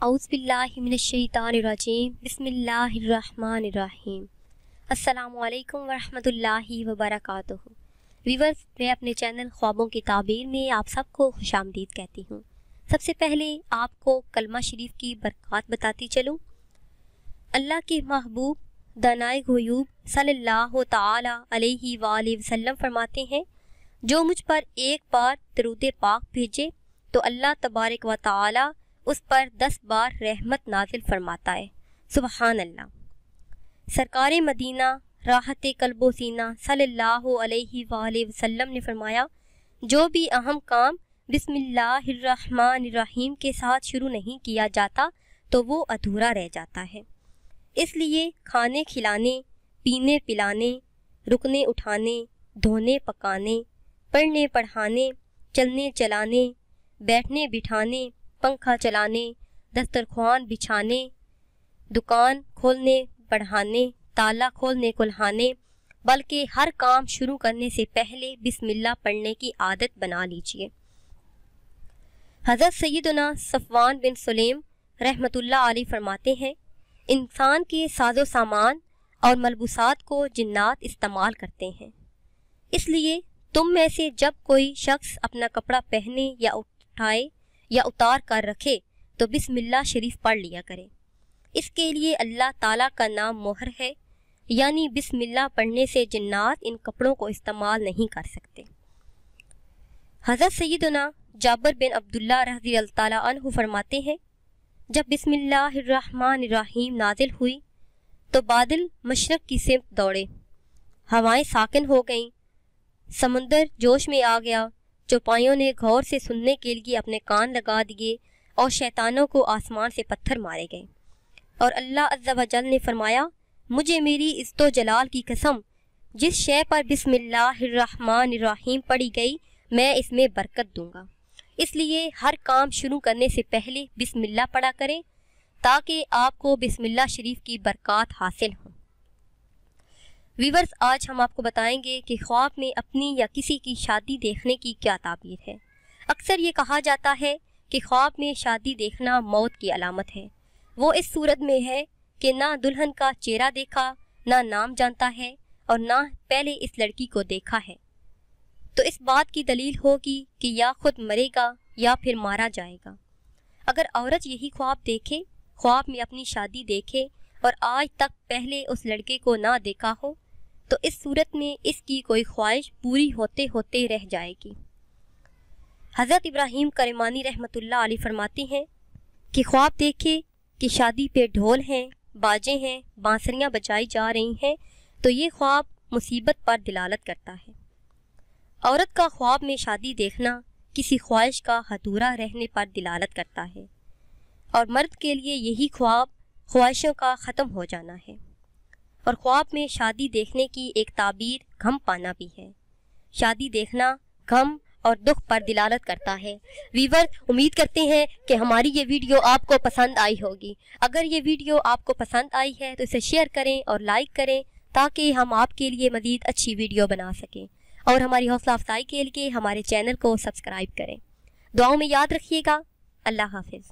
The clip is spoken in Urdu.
اعوذ باللہ من الشیطان الرجیم بسم اللہ الرحمن الرحیم۔ السلام علیکم ورحمۃ اللہ وبرکاتہ۔ ویورز، میں اپنے چینل خوابوں کی تعبیر میں آپ سب کو خوش آمدید کہتی ہوں۔ سب سے پہلے آپ کو کلمہ شریف کی برکات بتاتی چلوں۔ اللہ کے محبوب دانائے غیوب صلی اللہ تعالی علیہ وآلہ وسلم فرماتے ہیں، جو مجھ پر ایک بار درود پاک بھیجے تو اللہ تبارک و تعالی اس پر 10 بار رحمت نازل فرماتا ہے۔ سبحان اللہ۔ سرکار مدینہ راحت قلب و سینہ صلی اللہ علیہ وآلہ وسلم نے فرمایا، جو بھی اہم کام بسم اللہ الرحمن الرحیم کے ساتھ شروع نہیں کیا جاتا تو وہ ادھورا رہ جاتا ہے۔ اس لیے کھانے کھلانے، پینے پلانے، رکنے اٹھانے، دھونے پکانے، پڑھنے پڑھانے، چلنے چلانے، بیٹھنے بٹھانے، پنکھا چلانے، دسترخوان بچھانے، دکان کھولنے بڑھانے، تالا کھولنے کھلہانے، بلکہ ہر کام شروع کرنے سے پہلے بسم اللہ پڑھنے کی عادت بنا لیجئے۔ حضرت سیدنا صفوان بن سلیم رحمۃ اللہ علیہ فرماتے ہیں، انسان کے ساز و سامان اور ملبوسات کو جنات استعمال کرتے ہیں، اس لیے تم میں سے جب کوئی شخص اپنا کپڑا پہنے یا اٹھائے یا اتار کر رکھے تو بسم اللہ شریف پڑھ لیا کرے۔ اس کے لیے اللہ تعالیٰ کا نام مہر ہے، یعنی بسم اللہ پڑھنے سے جنات ان کپڑوں کو استعمال نہیں کر سکتے۔ حضرت سیدنا جابر بن عبداللہ رضی اللہ تعالیٰ عنہ فرماتے ہیں، جب بسم اللہ الرحمن الرحیم نازل ہوئی تو بادل مشرق کی سمت دوڑے، ہوائیں ساکن ہو گئیں، سمندر جوش میں آ گیا، چوپایوں نے غور سے سننے کے لیے اپنے کان لگا دیے اور شیطانوں کو آسمان سے پتھر مارے گئے، اور اللہ عز و جل نے فرمایا، مجھے میری عزت و جلال کی قسم، جس شے پر بسم اللہ الرحمن الرحیم پڑھی گئی میں اس میں برکت دوں گا۔ اس لیے ہر کام شروع کرنے سے پہلے بسم اللہ پڑھا کریں تاکہ آپ کو بسم اللہ شریف کی برکات حاصل ہوں۔ ویورز، آج ہم آپ کو بتائیں گے کہ خواب میں اپنی یا کسی کی شادی دیکھنے کی کیا تعبیر ہے۔ اکثر یہ کہا جاتا ہے کہ خواب میں شادی دیکھنا موت کی علامت ہے۔ وہ اس صورت میں ہے کہ نہ دلہن کا چہرہ دیکھا، نہ نام جانتا ہے اور نہ پہلے اس لڑکی کو دیکھا ہے، تو اس بات کی دلیل ہوگی کہ یا خود مرے گا یا پھر مارا جائے گا۔ اگر عورت یہی خواب دیکھے، خواب میں اپنی شادی دیکھے اور آج تک پہلے اس لڑکے کو نہ دیکھا ہو، تو اس صورت میں اس کی کوئی خواہش پوری ہوتے ہوتے رہ جائے گی۔ حضرت ابراہیم کرمانی رحمۃ اللہ علیہ فرماتے ہیں کہ خواب دیکھے کہ شادی پہ ڈھول ہیں، باجے ہیں، بانسریاں بجائی جا رہی ہیں تو یہ خواب مصیبت پر دلالت کرتا ہے۔ عورت کا خواب میں شادی دیکھنا کسی خواہش کا ادھورا رہنے پر دلالت کرتا ہے، اور مرد کے لیے یہی خواب خواہشوں کا ختم ہو جانا ہے۔ اور خواب میں شادی دیکھنے کی ایک تعبیر غم پانا بھی ہے۔ شادی دیکھنا غم اور دکھ پر دلالت کرتا ہے۔ ویور، امید کرتے ہیں کہ ہماری یہ ویڈیو آپ کو پسند آئی ہوگی۔ اگر یہ ویڈیو آپ کو پسند آئی ہے تو اسے شیئر کریں اور لائک کریں تاکہ ہم آپ کے لیے مزید اچھی ویڈیو بنا سکیں، اور ہماری حوصلہ افزائی کے لیے ہمارے چینل کو سبسکرائب کریں۔ دعاؤں میں یاد رکھیے گا۔ اللہ حافظ۔